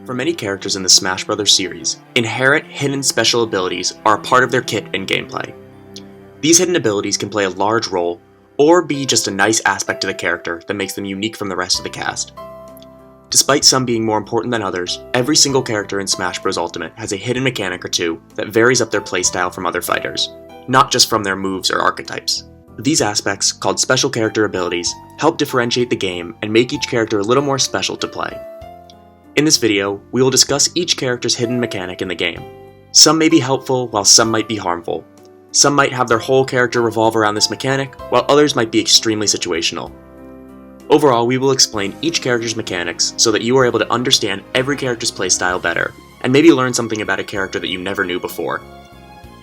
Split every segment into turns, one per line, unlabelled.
For many characters in the Smash Bros. Series, inherent hidden special abilities are a part of their kit and gameplay. These hidden abilities can play a large role, or be just a nice aspect to the character that makes them unique from the rest of the cast. Despite some being more important than others, every single character in Smash Bros. Ultimate has a hidden mechanic or two that varies up their playstyle from other fighters, not just from their moves or archetypes. These aspects, called special character abilities, help differentiate the game and make each character a little more special to play. In this video, we will discuss each character's hidden mechanic in the game. Some may be helpful, while some might be harmful. Some might have their whole character revolve around this mechanic, while others might be extremely situational. Overall, we will explain each character's mechanics so that you are able to understand every character's playstyle better, and maybe learn something about a character that you never knew before.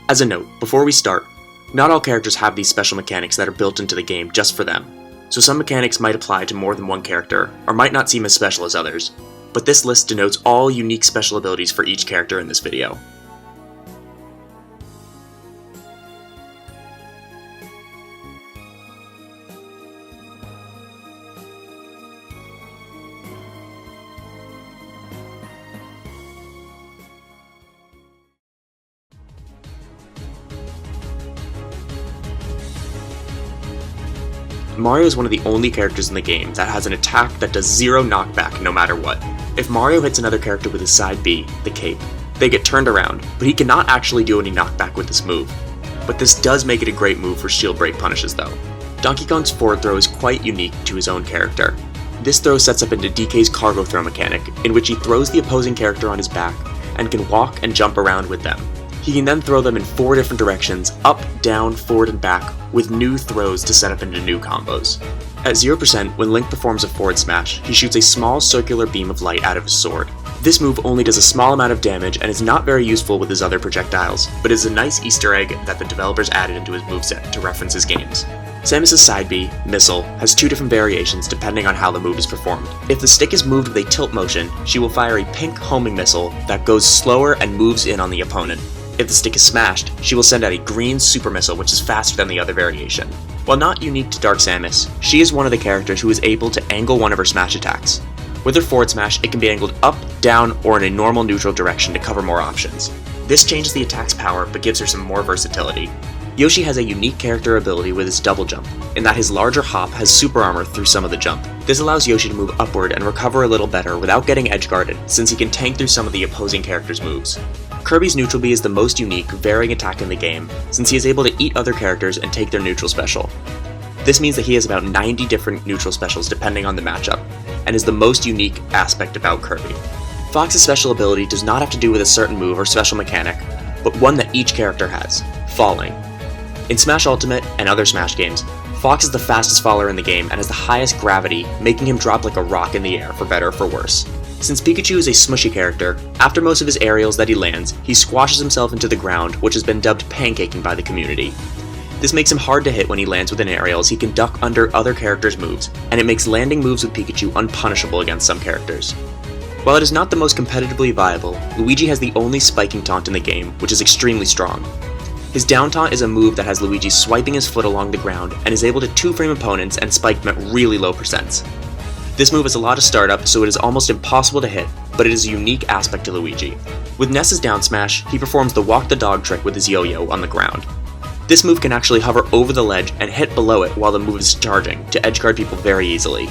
As a note, before we start, not all characters have these special mechanics that are built into the game just for them, so some mechanics might apply to more than one character, or might not seem as special as others. But this list denotes all unique special abilities for each character in this video. Mario is one of the only characters in the game that has an attack that does zero knockback no matter what. If Mario hits another character with his side B, the cape, they get turned around, but he cannot actually do any knockback with this move. But this does make it a great move for shield break punishes though. Donkey Kong's forward throw is quite unique to his own character. This throw sets up into DK's cargo throw mechanic, in which he throws the opposing character on his back, and can walk and jump around with them. He can then throw them in 4 different directions, up, down, forward, and back, with new throws to set up into new combos. At 0%, when Link performs a forward smash, he shoots a small circular beam of light out of his sword. This move only does a small amount of damage and is not very useful with his other projectiles, but is a nice Easter egg that the developers added into his moveset to reference his games. Samus' side B, Missile, has 2 different variations depending on how the move is performed. If the stick is moved with a tilt motion, she will fire a pink homing missile that goes slower and moves in on the opponent. If the stick is smashed, she will send out a green super missile which is faster than the other variation. While not unique to Dark Samus, she is one of the characters who is able to angle one of her smash attacks. With her forward smash, it can be angled up, down, or in a normal neutral direction to cover more options. This changes the attack's power but gives her some more versatility. Yoshi has a unique character ability with his double jump, in that his larger hop has super armor through some of the jump. This allows Yoshi to move upward and recover a little better without getting edge guarded, since he can tank through some of the opposing character's moves. Kirby's neutral B is the most unique, varying attack in the game, since he is able to eat other characters and take their neutral special. This means that he has about 90 different neutral specials depending on the matchup, and is the most unique aspect about Kirby. Fox's special ability does not have to do with a certain move or special mechanic, but one that each character has: falling. In Smash Ultimate and other Smash games, Fox is the fastest faller in the game and has the highest gravity, making him drop like a rock in the air for better or for worse. Since Pikachu is a smushy character, after most of his aerials that he lands, he squashes himself into the ground, which has been dubbed pancaking by the community. This makes him hard to hit when he lands with an aerial, as he can duck under other characters' moves, and it makes landing moves with Pikachu unpunishable against some characters. While it is not the most competitively viable, Luigi has the only spiking taunt in the game, which is extremely strong. His down taunt is a move that has Luigi swiping his foot along the ground and is able to 2-frame opponents and spike them at really low percents. This move has a lot of startup, so it is almost impossible to hit, but it is a unique aspect to Luigi. With Ness's down smash, he performs the walk the dog trick with his yo-yo on the ground. This move can actually hover over the ledge and hit below it while the move is charging, to edgeguard people very easily.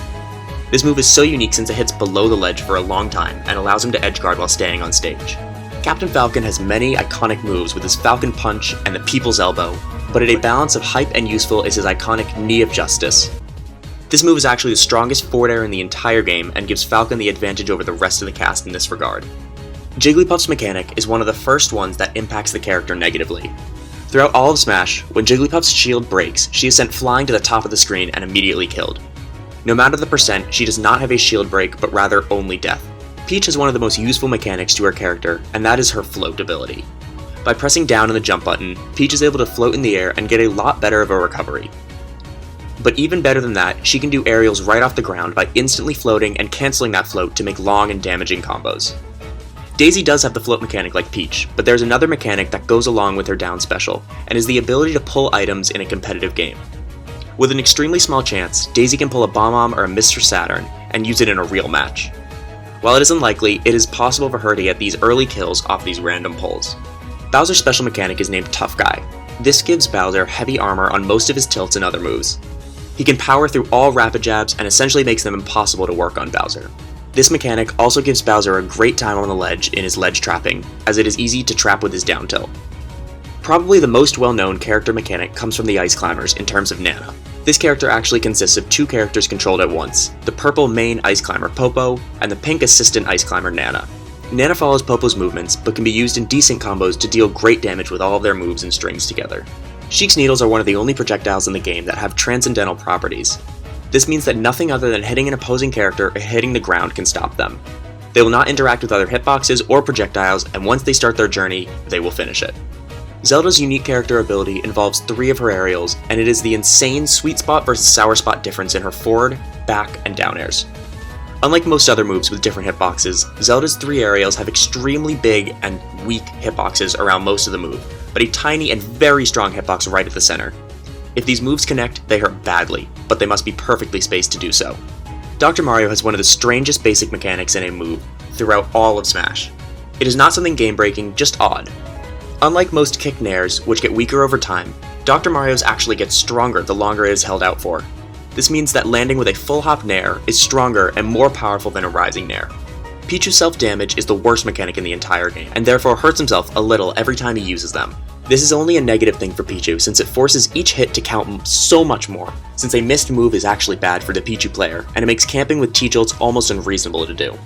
This move is so unique since it hits below the ledge for a long time and allows him to edgeguard while staying on stage. Captain Falcon has many iconic moves with his Falcon Punch and the People's Elbow, but at a balance of hype and useful is his iconic Knee of Justice. This move is actually the strongest forward air in the entire game and gives Falcon the advantage over the rest of the cast in this regard. Jigglypuff's mechanic is one of the first ones that impacts the character negatively. Throughout all of Smash, when Jigglypuff's shield breaks, she is sent flying to the top of the screen and immediately killed. No matter the percent, she does not have a shield break, but rather only death. Peach has one of the most useful mechanics to her character, and that is her float ability. By pressing down on the jump button, Peach is able to float in the air and get a lot better of a recovery. But even better than that, she can do aerials right off the ground by instantly floating and cancelling that float to make long and damaging combos. Daisy does have the float mechanic like Peach, but there's another mechanic that goes along with her down special, and is the ability to pull items in a competitive game. With an extremely small chance, Daisy can pull a Bomb-Omb or a Mr. Saturn, and use it in a real match. While it is unlikely, it is possible for her to get these early kills off these random pulls. Bowser's special mechanic is named Tough Guy. This gives Bowser heavy armor on most of his tilts and other moves. He can power through all rapid jabs and essentially makes them impossible to work on Bowser. This mechanic also gives Bowser a great time on the ledge in his ledge trapping, as it is easy to trap with his down tilt. Probably the most well-known character mechanic comes from the Ice Climbers in terms of Nana. This character actually consists of two characters controlled at once, the purple main Ice Climber Popo, and the pink assistant Ice Climber Nana. Nana follows Popo's movements, but can be used in decent combos to deal great damage with all of their moves and strings together. Sheik's needles are one of the only projectiles in the game that have transcendental properties. This means that nothing other than hitting an opposing character or hitting the ground can stop them. They will not interact with other hitboxes or projectiles, and once they start their journey, they will finish it. Zelda's unique character ability involves 3 of her aerials, and it is the insane sweet spot versus sour spot difference in her forward, back, and down airs. Unlike most other moves with different hitboxes, Zelda's 3 aerials have extremely big and weak hitboxes around most of the move, but a tiny and very strong hitbox right at the center. If these moves connect, they hurt badly, but they must be perfectly spaced to do so. Dr. Mario has one of the strangest basic mechanics in a move throughout all of Smash. It is not something game-breaking, just odd. Unlike most kick nairs, which get weaker over time, Dr. Mario's actually gets stronger the longer it is held out for. This means that landing with a full hop nair is stronger and more powerful than a rising nair. Pichu's self-damage is the worst mechanic in the entire game, and therefore hurts himself a little every time he uses them. This is only a negative thing for Pichu since it forces each hit to count so much more, since a missed move is actually bad for the Pichu player, and it makes camping with T-jolts almost unreasonable to do.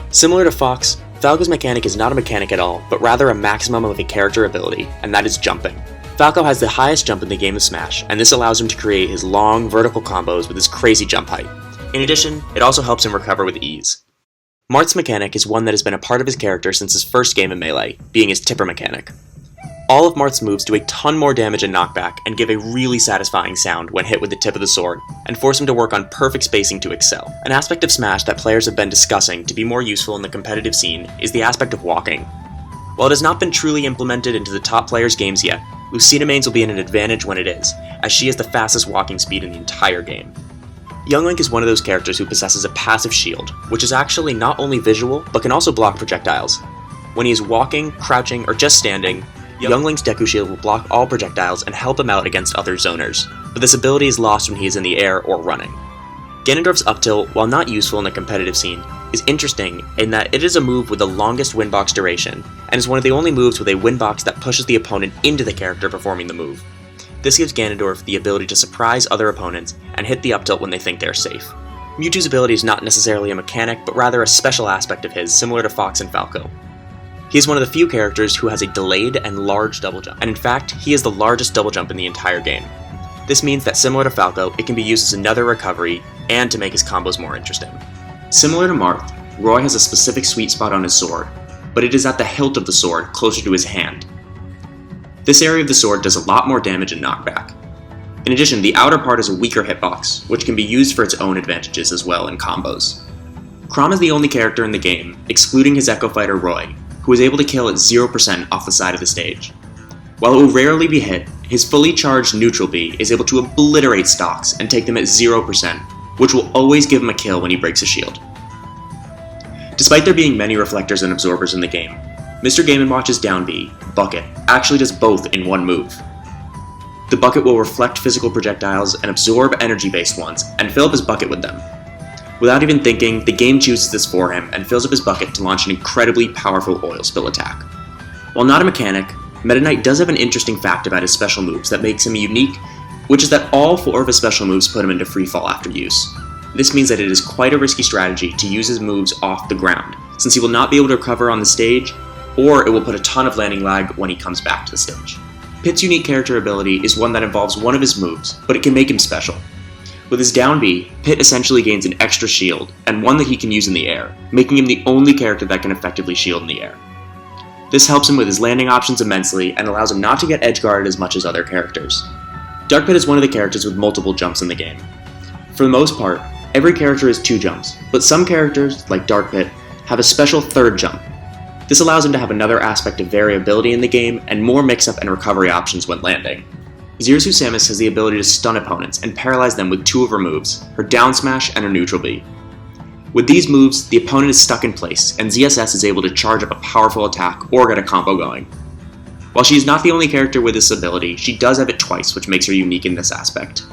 Similar to Fox, Falco's mechanic is not a mechanic at all, but rather a maximum of a character ability, and that is jumping. Falco has the highest jump in the game of Smash, and this allows him to create his long, vertical combos with his crazy jump height. In addition, it also helps him recover with ease. Marth's mechanic is one that has been a part of his character since his first game in Melee, being his tipper mechanic. All of Marth's moves do a ton more damage and knockback, and give a really satisfying sound when hit with the tip of the sword, and force him to work on perfect spacing to excel. An aspect of Smash that players have been discussing to be more useful in the competitive scene is the aspect of walking. While it has not been truly implemented into the top players' games yet, Lucina Mains will be in an advantage when it is, as she has the fastest walking speed in the entire game. Young Link is one of those characters who possesses a passive shield, which is actually not only visual, but can also block projectiles. When he is walking, crouching, or just standing, Young Link's Deku Shield will block all projectiles and help him out against other zoners, but this ability is lost when he is in the air or running. Ganondorf's up tilt, while not useful in the competitive scene, is interesting in that it is a move with the longest windbox duration, and is one of the only moves with a windbox that pushes the opponent into the character performing the move. This gives Ganondorf the ability to surprise other opponents and hit the up tilt when they think they're safe. Mewtwo's ability is not necessarily a mechanic, but rather a special aspect of his, similar to Fox and Falco. He is one of the few characters who has a delayed and large double jump, and in fact, he is the largest double jump in the entire game. This means that similar to Falco, it can be used as another recovery, and to make his combos more interesting. Similar to Marth, Roy has a specific sweet spot on his sword, but it is at the hilt of the sword, closer to his hand. This area of the sword does a lot more damage and knockback. In addition, the outer part is a weaker hitbox, which can be used for its own advantages as well in combos. Krom is the only character in the game, excluding his Echo Fighter Roy, who is able to kill at 0% off the side of the stage. While it will rarely be hit, his fully charged neutral B is able to obliterate stocks and take them at 0%, which will always give him a kill when he breaks a shield. Despite there being many reflectors and absorbers in the game, Mr. Game & Watch's down B, Bucket, actually does both in one move. The bucket will reflect physical projectiles and absorb energy-based ones, and fill up his bucket with them. Without even thinking, the game chooses this for him and fills up his bucket to launch an incredibly powerful oil spill attack. While not a mechanic, Meta Knight does have an interesting fact about his special moves that makes him unique, which is that all 4 of his special moves put him into free fall after use. This means that it is quite a risky strategy to use his moves off the ground, since he will not be able to recover on the stage, or it will put a ton of landing lag when he comes back to the stage. Pit's unique character ability is one that involves one of his moves, but it can make him special. With his down B, Pit essentially gains an extra shield, and one that he can use in the air, making him the only character that can effectively shield in the air. This helps him with his landing options immensely, and allows him not to get edgeguarded as much as other characters. Dark Pit is one of the characters with multiple jumps in the game. For the most part, every character has 2 jumps, but some characters, like Dark Pit, have a special 3rd jump. This allows him to have another aspect of variability in the game, and more mix-up and recovery options when landing. Zirasu Samus has the ability to stun opponents and paralyze them with 2 of her moves, her down smash and her neutral B. With these moves, the opponent is stuck in place, and ZSS is able to charge up a powerful attack or get a combo going. While she is not the only character with this ability, she does have it twice, which makes her unique in this aspect.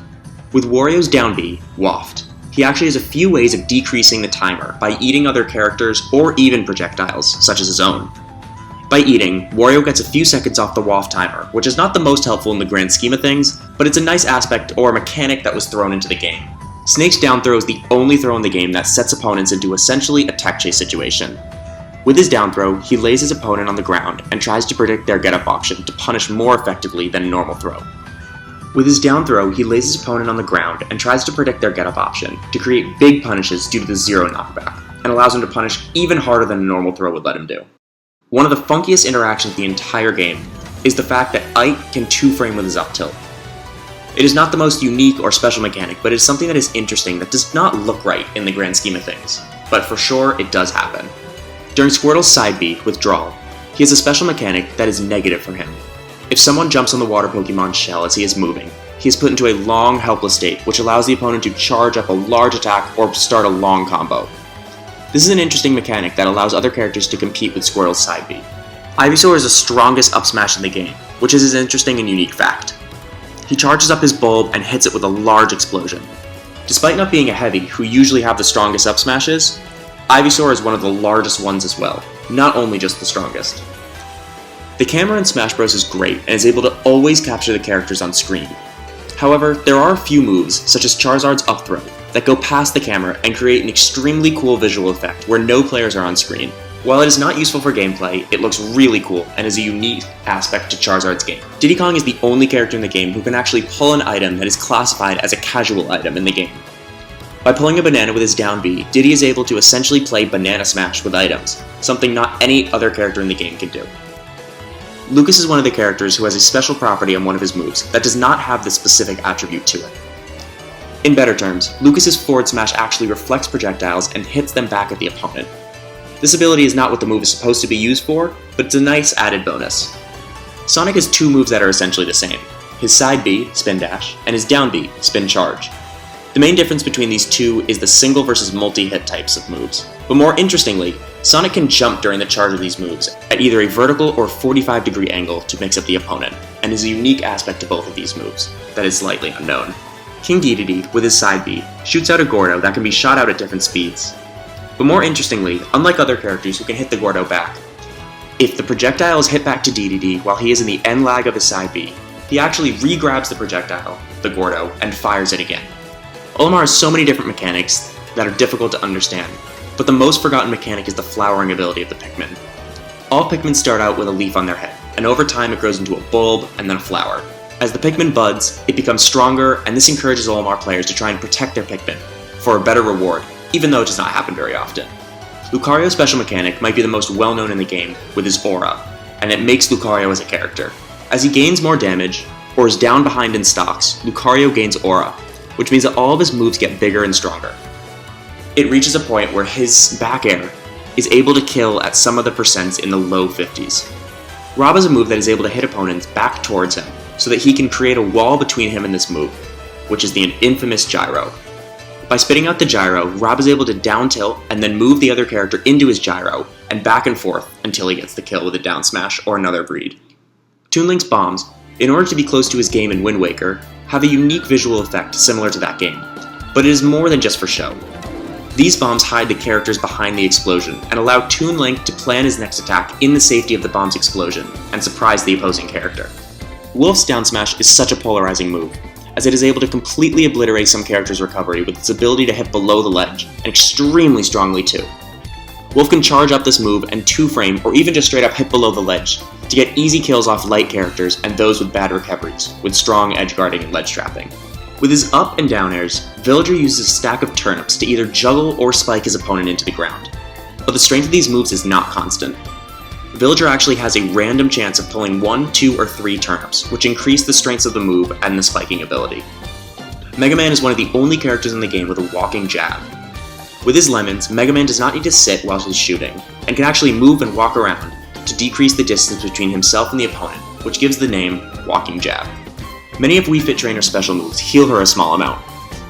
With Wario's down B, Waft, he actually has a few ways of decreasing the timer by eating other characters or even projectiles, such as his own. By eating, Wario gets a few seconds off the Waft timer, which is not the most helpful in the grand scheme of things, but it's a nice aspect or mechanic that was thrown into the game. Snake's down throw is the only throw in the game that sets opponents into essentially a tech chase situation. With his down throw, he lays his opponent on the ground and tries to predict their get-up option to punish more effectively than a normal throw. With his down throw, he lays his opponent on the ground and tries to predict their get-up option to create big punishes due to the zero knockback, and allows him to punish even harder than a normal throw would let him do. One of the funkiest interactions of the entire game is the fact that Ike can 2-frame with his up tilt. It is not the most unique or special mechanic, but it is something that is interesting that does not look right in the grand scheme of things, but for sure it does happen. During Squirtle's side B, Withdrawal, he has a special mechanic that is negative for him. If someone jumps on the water Pokemon's shell as he is moving, he is put into a long, helpless state, which allows the opponent to charge up a large attack or start a long combo. This is an interesting mechanic that allows other characters to compete with Squirtle's side B. Ivysaur is the strongest up smash in the game, which is an interesting and unique fact. He charges up his bulb and hits it with a large explosion. Despite not being a heavy, who usually have the strongest up smashes, Ivysaur is one of the largest ones as well, not only just the strongest. The camera in Smash Bros is great and is able to always capture the characters on screen. However, there are a few moves, such as Charizard's up throw, that go past the camera and create an extremely cool visual effect where no players are on screen. While it is not useful for gameplay, it looks really cool and is a unique aspect to Charizard's game. Diddy Kong is the only character in the game who can actually pull an item that is classified as a casual item in the game. By pulling a banana with his down B, Diddy is able to essentially play Banana Smash with items, something not any other character in the game can do. Lucas is one of the characters who has a special property on one of his moves that does not have this specific attribute to it. In better terms, Lucas's forward smash actually reflects projectiles and hits them back at the opponent. This ability is not what the move is supposed to be used for, but it's a nice added bonus. Sonic has two moves that are essentially the same, his side B, Spin Dash, and his down B, Spin Charge. The main difference between these two is the single versus multi-hit types of moves. But more interestingly, Sonic can jump during the charge of these moves at either a vertical or 45-degree angle to mix up the opponent, and is a unique aspect to both of these moves that is slightly unknown. King Dedede, with his side B, shoots out a Gordo that can be shot out at different speeds. But more interestingly, unlike other characters who can hit the Gordo back, if the projectile is hit back to Dedede while he is in the end lag of his side B, he actually re-grabs the projectile, the Gordo, and fires it again. Olimar has so many different mechanics that are difficult to understand, but the most forgotten mechanic is the flowering ability of the Pikmin. All Pikmin start out with a leaf on their head, and over time it grows into a bulb and then a flower. As the Pikmin buds, it becomes stronger, and this encourages Olimar players to try and protect their Pikmin for a better reward, even though it does not happen very often. Lucario's special mechanic might be the most well-known in the game with his aura, and it makes Lucario as a character. As he gains more damage, or is down behind in stocks, Lucario gains aura, which means that all of his moves get bigger and stronger. It reaches a point where his back air is able to kill at some of the percents in the low 50s. Rob is a move that is able to hit opponents back towards him, so that he can create a wall between him and this move, which is the infamous gyro. By spitting out the gyro, Rob is able to down tilt and then move the other character into his gyro, and back and forth until he gets the kill with a down smash or another breed. Toon Link's bombs, in order to be close to his game in Wind Waker, have a unique visual effect similar to that game, but it is more than just for show. These bombs hide the characters behind the explosion and allow Toon Link to plan his next attack in the safety of the bomb's explosion and surprise the opposing character. Wolf's down smash is such a polarizing move, as it is able to completely obliterate some characters' recovery with its ability to hit below the ledge, and extremely strongly too. Wolf can charge up this move and 2-frame or even just straight up hit below the ledge to get easy kills off light characters and those with bad recoveries, with strong edge guarding and ledge trapping. With his up and down airs, Villager uses a stack of turnips to either juggle or spike his opponent into the ground. But the strength of these moves is not constant. Villager actually has a random chance of pulling 1, 2, or 3 turnips, which increase the strengths of the move and the spiking ability. Mega Man is one of the only characters in the game with a walking jab. With his lemons, Mega Man does not need to sit while he's shooting, and can actually move and walk around to decrease the distance between himself and the opponent, which gives the name Walking Jab. Many of Wii Fit Trainer's special moves heal her a small amount.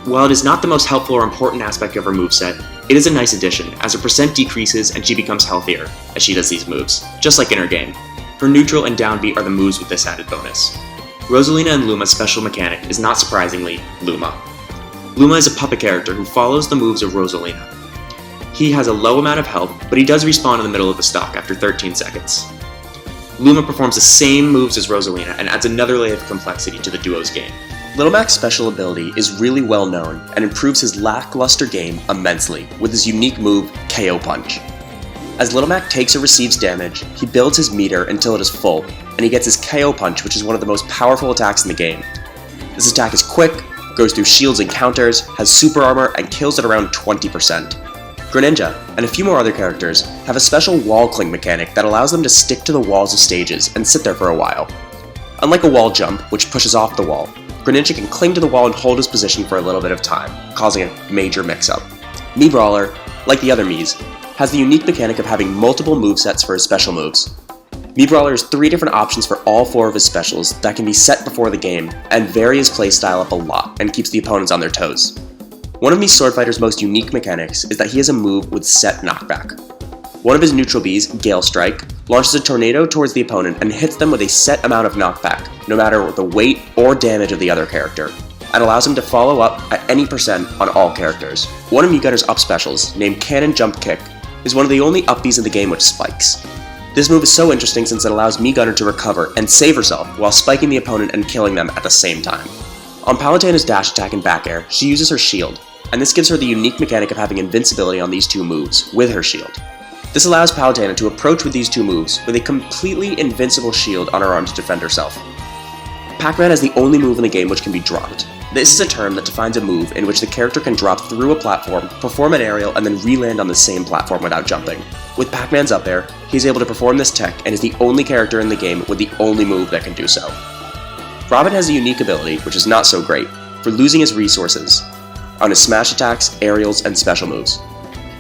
While it is not the most helpful or important aspect of her moveset, it is a nice addition, as her percent decreases and she becomes healthier as she does these moves, just like in her game. Her neutral and downbeat are the moves with this added bonus. Rosalina and Luma's special mechanic is not surprisingly Luma. Luma is a puppet character who follows the moves of Rosalina. He has a low amount of health, but he does respawn in the middle of the stock after 13 seconds. Luma performs the same moves as Rosalina and adds another layer of complexity to the duo's game. Little Mac's special ability is really well known and improves his lackluster game immensely with his unique move, KO Punch. As Little Mac takes or receives damage, he builds his meter until it is full, and he gets his KO Punch, which is one of the most powerful attacks in the game. This attack is quick, goes through shields and counters, has super armor, and kills at around 20%. Greninja, and a few more other characters, have a special wall cling mechanic that allows them to stick to the walls of stages and sit there for a while. Unlike a wall jump, which pushes off the wall, Greninja can cling to the wall and hold his position for a little bit of time, causing a major mix-up. Mii Brawler, like the other Miis, has the unique mechanic of having multiple movesets for his special moves. Mii Brawler has 3 different options for all 4 of his specials that can be set before the game, and vary his playstyle up a lot and keeps the opponents on their toes. One of Mii's Sword Fighter's most unique mechanics is that he has a move with set knockback. One of his neutral Bs, Gale Strike, launches a tornado towards the opponent and hits them with a set amount of knockback, no matter the weight or damage of the other character, and allows him to follow up at any percent on all characters. One of Mii Gunner's up specials, named Canon Jumpkick, is one of the only up Bs in the game which spikes. This move is so interesting since it allows Mii Gunner to recover and save herself while spiking the opponent and killing them at the same time. On Palutena's dash attack and back air, she uses her shield, and this gives her the unique mechanic of having invincibility on these 2 moves with her shield. This allows Palutena to approach with these 2 moves with a completely invincible shield on her arm to defend herself. Pac-Man is the only move in the game which can be dropped. This is a term that defines a move in which the character can drop through a platform, perform an aerial, and then re-land on the same platform without jumping. With Pac-Man's up air, he's able to perform this tech and is the only character in the game with the only move that can do so. Robin has a unique ability, which is not so great, for losing his resources on his smash attacks, aerials, and special moves.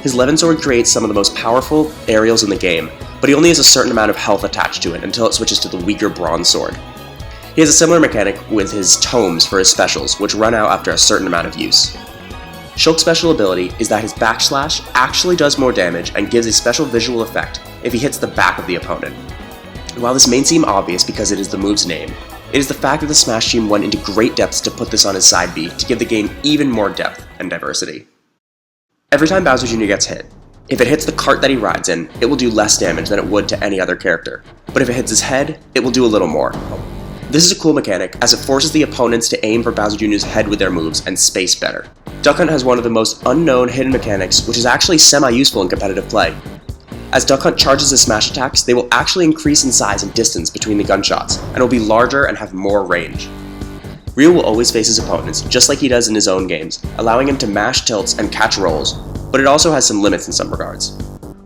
His Levin Sword creates some of the most powerful aerials in the game, but he only has a certain amount of health attached to it until it switches to the weaker Bronze Sword. He has a similar mechanic with his tomes for his specials, which run out after a certain amount of use. Shulk's special ability is that his backslash actually does more damage and gives a special visual effect if he hits the back of the opponent. And while this may seem obvious because it is the move's name, it is the fact that the Smash team went into great depths to put this on his side B to give the game even more depth and diversity. Every time Bowser Jr. gets hit, if it hits the cart that he rides in, it will do less damage than it would to any other character, but if it hits his head, it will do a little more. This is a cool mechanic, as it forces the opponents to aim for Bowser Jr.'s head with their moves and space better. Duck Hunt has one of the most unknown hidden mechanics, which is actually semi-useful in competitive play. As Duck Hunt charges his smash attacks, they will actually increase in size and distance between the gunshots, and will be larger and have more range. Ryu will always face his opponents, just like he does in his own games, allowing him to mash tilts and catch rolls, but it also has some limits in some regards.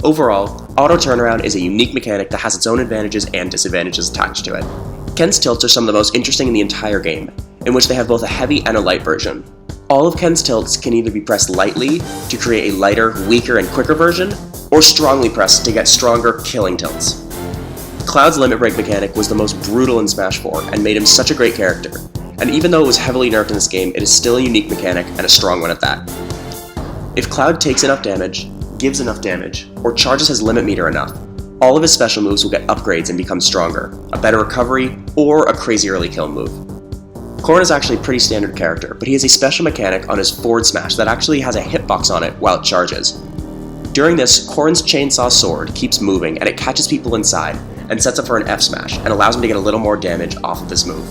Overall, auto turnaround is a unique mechanic that has its own advantages and disadvantages attached to it. Ken's tilts are some of the most interesting in the entire game, in which they have both a heavy and a light version. All of Ken's tilts can either be pressed lightly to create a lighter, weaker, and quicker version, or strongly pressed to get stronger, killing tilts. Cloud's limit break mechanic was the most brutal in Smash 4 and made him such a great character, and even though it was heavily nerfed in this game, it is still a unique mechanic and a strong one at that. If Cloud takes enough damage, gives enough damage, or charges his limit meter enough, all of his special moves will get upgrades and become stronger, a better recovery, or a crazy early kill move. Corrin is actually a pretty standard character, but he has a special mechanic on his forward smash that actually has a hitbox on it while it charges. During this, Corrin's chainsaw sword keeps moving and it catches people inside and sets up for an F smash and allows him to get a little more damage off of this move.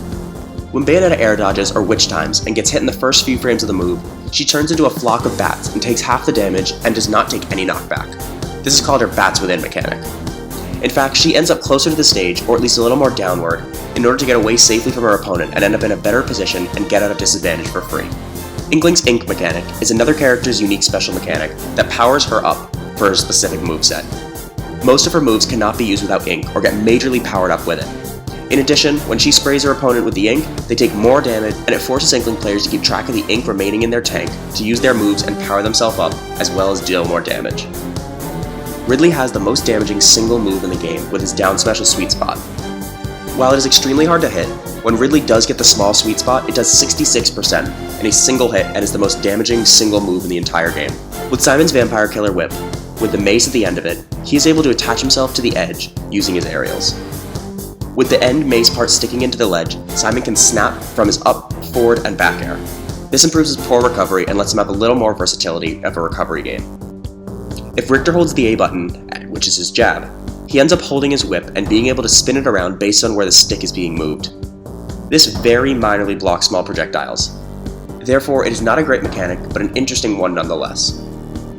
When Bayonetta air dodges or witch times and gets hit in the first few frames of the move, she turns into a flock of bats and takes half the damage and does not take any knockback. This is called her bats within mechanic. In fact, she ends up closer to the stage, or at least a little more downward, in order to get away safely from her opponent and end up in a better position and get out of disadvantage for free. Inkling's Ink mechanic is another character's unique special mechanic that powers her up for her specific moveset. Most of her moves cannot be used without ink or get majorly powered up with it. In addition, when she sprays her opponent with the ink, they take more damage, and it forces Inkling players to keep track of the ink remaining in their tank to use their moves and power themselves up, as well as deal more damage. Ridley has the most damaging single move in the game with his down special sweet spot. While it is extremely hard to hit,
When Ridley does get the small sweet spot, it does 66% in a single hit and is the most damaging single move in the entire game. With Simon's Vampire Killer Whip, with the mace at the end of it, he is able to attach himself to the edge using his aerials. With the end mace part sticking into the ledge, Simon can snap from his up, forward, and back air. This improves his pull recovery and lets him have a little more versatility of a recovery game. If Richter holds the A button, which is his jab, he ends up holding his whip and being able to spin it around based on where the stick is being moved. This very minorly blocks small projectiles. Therefore, it is not a great mechanic, but an interesting one nonetheless.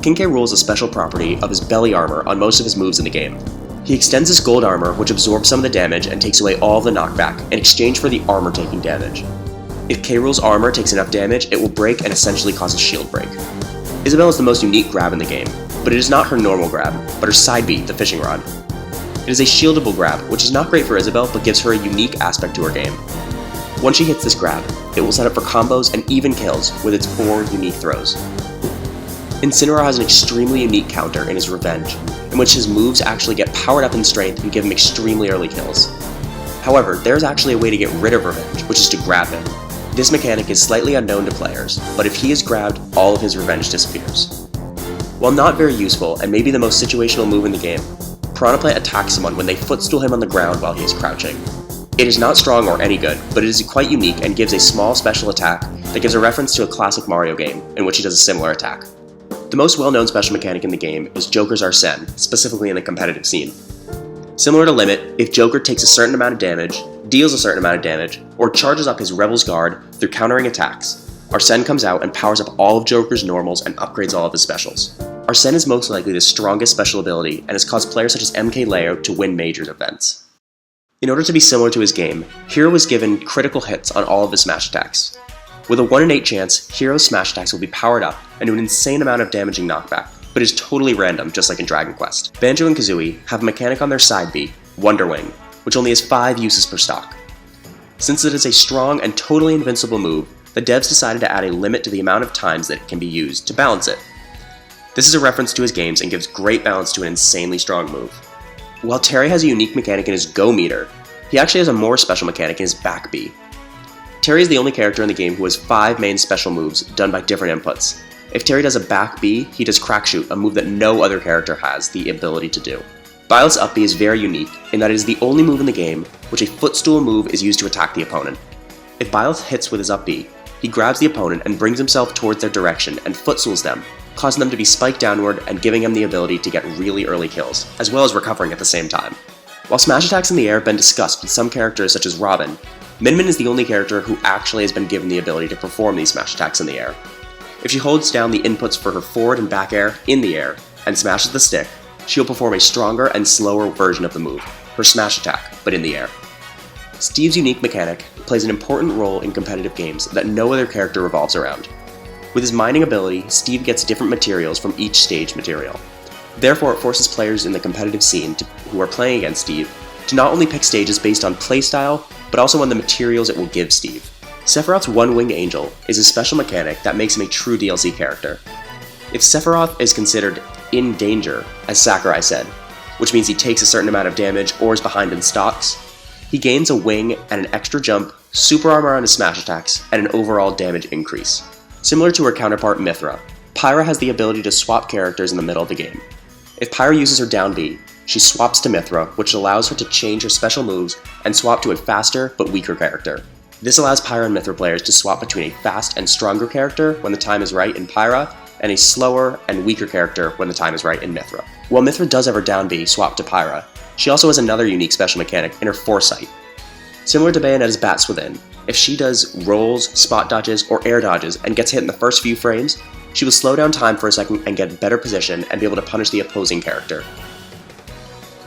King K. Rool is a special property of his belly armor on most of his moves in the game. He extends his gold armor, which absorbs some of the damage and takes away all of the knockback, in exchange for the armor taking damage. If K. Rool's armor takes enough damage, it will break and essentially cause a shield break. Isabel is the most unique grab in the game, but it is not her normal grab, but her side B, the fishing rod. It is a shieldable grab, which is not great for Isabel, but gives her a unique aspect to her game. Once she hits this grab, it will set up for combos and even kills with its 4 unique throws. Incinerator has an extremely unique counter in his Revenge, in which his moves actually get powered up in strength and give him extremely early kills. However, there is actually a way to get rid of Revenge, which is to grab him. This mechanic is slightly unknown to players, but if he is grabbed, all of his Revenge disappears. While not very useful, and maybe the most situational move in the game, Piranha Plant attacks someone when they footstool him on the ground while he is crouching. It is not strong or any good, but it is quite unique and gives a small special attack that gives a reference to a classic Mario game, in which he does a similar attack. The most well-known special mechanic in the game is Joker's Arsene, specifically in the competitive scene. Similar to Limit, if Joker takes a certain amount of damage, deals a certain amount of damage, or charges up his Rebel's Guard through countering attacks, Arsene comes out and powers up all of Joker's normals and upgrades all of his specials. Arsene is most likely the strongest special ability and has caused players such as MKLeo to win major events. In order to be similar to his game, Hero was given critical hits on all of his smash attacks. With a 1 in 8 chance, Hero's smash attacks will be powered up and do an insane amount of damaging knockback, but is totally random, just like in Dragon Quest. Banjo and Kazooie have a mechanic on their side B, Wonder Wing, which only has 5 uses per stock. Since it is a strong and totally invincible move, the devs decided to add a limit to the amount of times that it can be used to balance it. This is a reference to his games and gives great balance to an insanely strong move. While Terry has a unique mechanic in his Go meter, he actually has a more special mechanic in his Back B. Terry is the only character in the game who has 5 main special moves done by different inputs. If Terry does a Back B, he does Crack Shoot, a move that no other character has the ability to do. Bile's Up B is very unique in that it is the only move in the game which a footstool move is used to attack the opponent. If Bile hits with his Up B, he grabs the opponent and brings himself towards their direction and footstools them, causing them to be spiked downward and giving him the ability to get really early kills, as well as recovering at the same time. While smash attacks in the air have been discussed with some characters such as Robin, Min Min is the only character who actually has been given the ability to perform these smash attacks in the air. If she holds down the inputs for her forward and back air in the air and smashes the stick, she will perform a stronger and slower version of the move, her smash attack, but in the air. Steve's unique mechanic plays an important role in competitive games that no other character revolves around. With his mining ability, Steve gets different materials from each stage material. Therefore, it forces players in the competitive scene who are playing against Steve to not only pick stages based on playstyle, but also on the materials it will give Steve. Sephiroth's One-Winged Angel is a special mechanic that makes him a true DLC character. If Sephiroth is considered in danger, as Sakurai said, which means he takes a certain amount of damage or is behind in stocks, he gains a wing and an extra jump, super armor on his smash attacks, and an overall damage increase. Similar to her counterpart Mythra, Pyra has the ability to swap characters in the middle of the game. If Pyra uses her down B, she swaps to Mythra, which allows her to change her special moves and swap to a faster but weaker character. This allows Pyra and Mythra players to swap between a fast and stronger character when the time is right in Pyra, and a slower and weaker character when the time is right in Mythra. While Mythra does have her down B swapped to Pyra, she also has another unique special mechanic in her Foresight. Similar to Bayonetta's Bats Within, if she does rolls, spot dodges, or air dodges and gets hit in the first few frames, she will slow down time for a second and get better position and be able to punish the opposing character.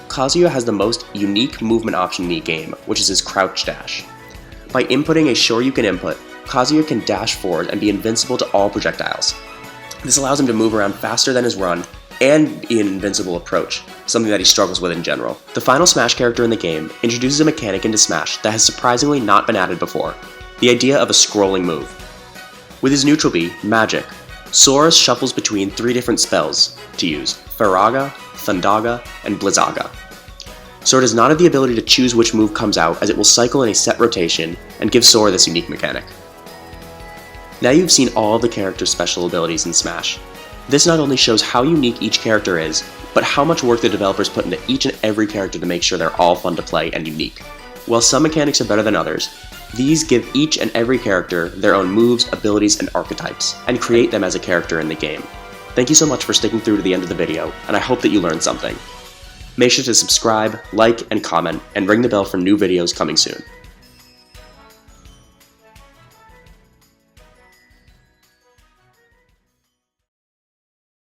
Kazuya has the most unique movement option in the game, which is his Crouch Dash. By inputting a Shoryuken input, Kazuya can dash forward and be invincible to all projectiles. This allows him to move around faster than his run and be an invincible approach, something that he struggles with in general. The final Smash character in the game introduces a mechanic into Smash that has surprisingly not been added before, the idea of a scrolling move. With his neutral B, Magic, Sora shuffles between 3 different spells to use, Faraga, Thundaga, and Blizzaga. Sora does not have the ability to choose which move comes out, as it will cycle in a set rotation and give Sora this unique mechanic. Now you've seen all of the characters' special abilities in Smash. This not only shows how unique each character is, but how much work the developers put into each and every character to make sure they're all fun to play and unique. While some mechanics are better than others, these give each and every character their own moves, abilities, and archetypes, and create them as a character in the game. Thank you so much for sticking through to the end of the video, and I hope that you learned something. Make sure to subscribe, like, and comment, and ring the bell for new videos coming soon.